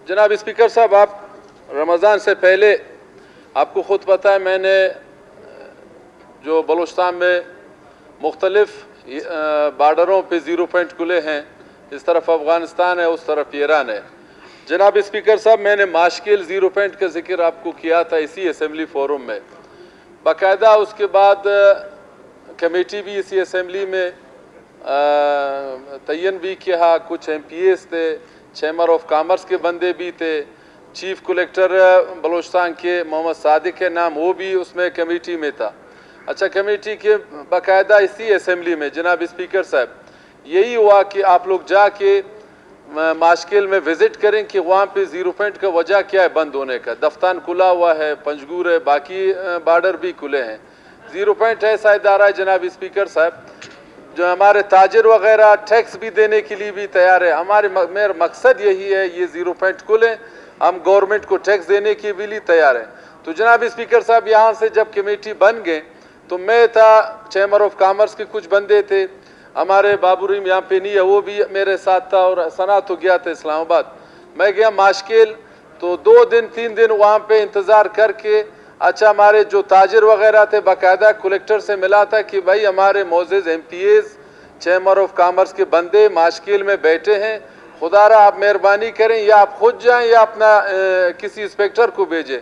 जनाब स्पीकर साहब, आप रमज़ान से पहले आपको ख़ुद पता है मैंने जो बलूचिस्तान में मुख्तलिफ बार्डरों पे ज़ीरो पॉइंट खुले हैं, इस तरफ अफ़गानिस्तान है, उस तरफ ईरान है। जनाब स्पीकर साहब, मैंने माशकिल ज़ीरो पॉइंट का जिक्र आपको किया था इसी असम्बली फोरम में बाकायदा। उसके बाद कमेटी भी इसी असम्बली में तयन भी किया, कुछ MPAs थे, चैम्बर ऑफ कॉमर्स के बंदे भी थे, चीफ कलेक्टर बलूचिस्तान के मोहम्मद सादिक के नाम, वो भी उसमें कमेटी में था। अच्छा, कमेटी के बाकायदा इसी असम्बली में जनाब स्पीकर साहब यही हुआ कि आप लोग जाके माशकिल में विज़िट करें कि वहाँ पे ज़ीरो पॉइंट का वजह क्या है बंद होने का। दफ्तान खुला हुआ है, पंजगूर है, बाकी बार्डर भी खुले हैं। ज़ीरो पॉइंट ऐसा इदारा है जनाब स्पीकर साहब जो हमारे ताजिर वगैरह टैक्स भी देने के लिए भी तैयार है। मेरा मकसद यही है, ये ज़ीरो पॉइंट खुलें, हम गवर्नमेंट को टैक्स देने के भी लिए तैयार हैं। तो जनाब स्पीकर साहब, यहाँ से जब कमेटी बन गए तो मैं था, चैम्बर ऑफ कॉमर्स के कुछ बंदे थे, हमारे बाबूरीम यहाँ पे नहीं है, वो भी मेरे साथ था, और सना तो गया था इस्लामाबाद। मैं गया माशकिल, तो 2 दिन 3 दिन वहाँ पे इंतज़ार करके, अच्छा हमारे जो ताजिर वगैरह थे बाकायदा कलेक्टर से मिला था कि भाई हमारे मोअज़्ज़िज़ MPAs चैम्बर ऑफ कॉमर्स के बंदे माशकिल में बैठे हैं, खुदारा आप मेहरबानी करें, या आप खुद जाएं या अपना किसी इंस्पेक्टर को भेजें।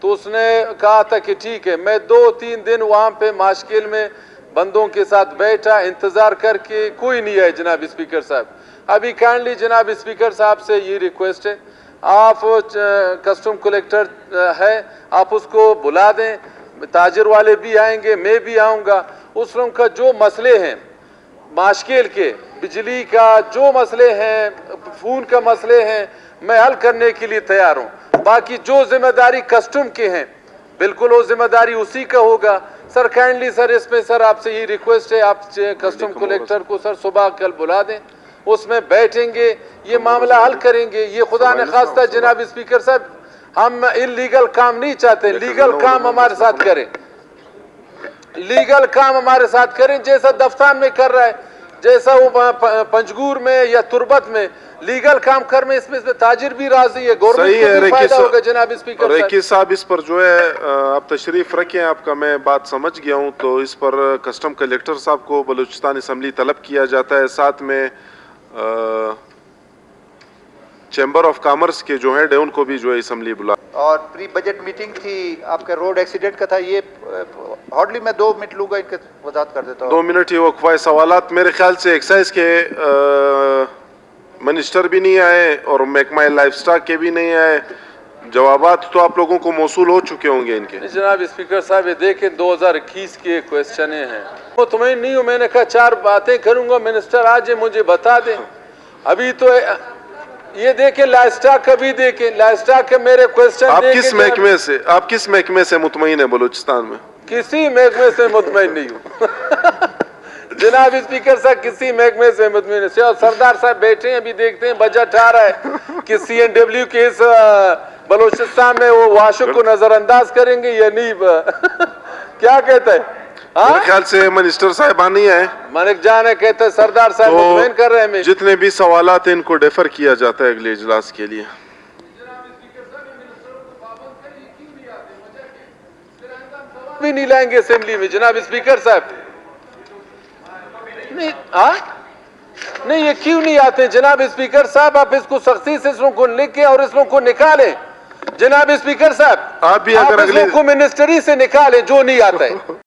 तो उसने कहा था कि ठीक है। मैं 2-3 दिन वहाँ पे माशकिल में बंदों के साथ बैठा, इंतज़ार करके कोई नहीं आए जनाब स्पीकर साहब। अभी काइंडली जनाब स्पीकर साहब से ये रिक्वेस्ट है, आप कस्टम कलेक्टर है, आप उसको बुला दें, ताजिर वाले भी आएंगे, मैं भी आऊँगा। उस लोगों का जो मसले हैं माशकिल के, बिजली का जो मसले हैं, फ़ोन का मसले हैं, मैं हल करने के लिए तैयार हूँ। बाकी जो जिम्मेदारी कस्टम के हैं बिल्कुल वो जिम्मेदारी उसी का होगा। सर काइंडली सर इसमें सर आपसे ये रिक्वेस्ट है, आप कस्टम कलेक्टर को सर सुबह कल बुला दें, उसमें बैठेंगे, ये मामला हल करेंगे। ये खुदा ने खास्ता जनाब स्पीकर साहब, हम इल्लीगल काम नहीं चाहते, लीगल काम हमारे साथ करें, लीगल काम हमारे साथ करें, जैसा दफ्तार में कर रहा है, जैसा वो पंजगूर में या तुरबत में लीगल काम कर में, इसमें ताजिर भी राजी है, गवर्नमेंट को भी फायदा होगा जनाब स्पीकर रेकी साहब। इस पर जो है आप तशरीफ रखें, आपका मैं बात समझ गया हूँ। तो इस पर कस्टम कलेक्टर साहब को बलूचिस्तान असम्बली तलब किया जाता है, साथ में चैम्बर ऑफ कॉमर्स के जो है उनको भी जो है असम्बली बुला। और प्री बजट मीटिंग थी, आपका रोड एक्सीडेंट का था, ये हार्डली मैं 2 मिनट लूँगा, इनके वजाहत कर देता हूँ। 2 मिनट ही वक्फा सवालात। मेरे ख्याल से एक्साइज के मिनिस्टर भी नहीं आए और महकमा लाइफ स्टॉक के भी नहीं आए। जवाबात तो आप लोगों को मौसूल हो चुके होंगे इनके। जनाब स्पीकर साहब, ये देखें 2021 के क्वेश्चन हैं, मुतमईन नहीं हूँ। मैंने कहा 4 बातें करूँगा, मिनिस्टर आज मुझे बता दें। अभी तो ये देखें लाइस्टॉक का भी देखें, लाइस्टॉक के मेरे क्वेश्चन आप किस महकमे से मुतमईन है बलूचिस्तान में? किसी महकमे से मुतमईन नहीं हूँ जनाब स्पीकर साहब, किसी महकमे से मुतमईन से। और सरदार साहब बैठे हैं, अभी देखते हैं बजट आ रहा है कि CNW के इस बलूचिस्तान में वो वाशुक को नजरअंदाज करेंगे या नहीं क्या कहते हैं? मेरे ख्याल से मिनिस्टर साहिबान नहीं है, मानिक जान है, कहते हैं सरदार साहब मुतमईन कर रहे हैं। जितने भी सवालात हैं इनको डेफर किया जाता है अगले इजलास के लिए। भी नहीं लाएंगे असेंबली में जनाब स्पीकर साहब, नहीं नहीं, ये क्यों नहीं आते जनाब स्पीकर साहब? आप इसको सख्ती से इस लोगों को लिख के और इस लोगों को निकालें जनाब स्पीकर साहब। आप भी अगर इस लोगों को मिनिस्ट्री से निकालें जो नहीं आता है।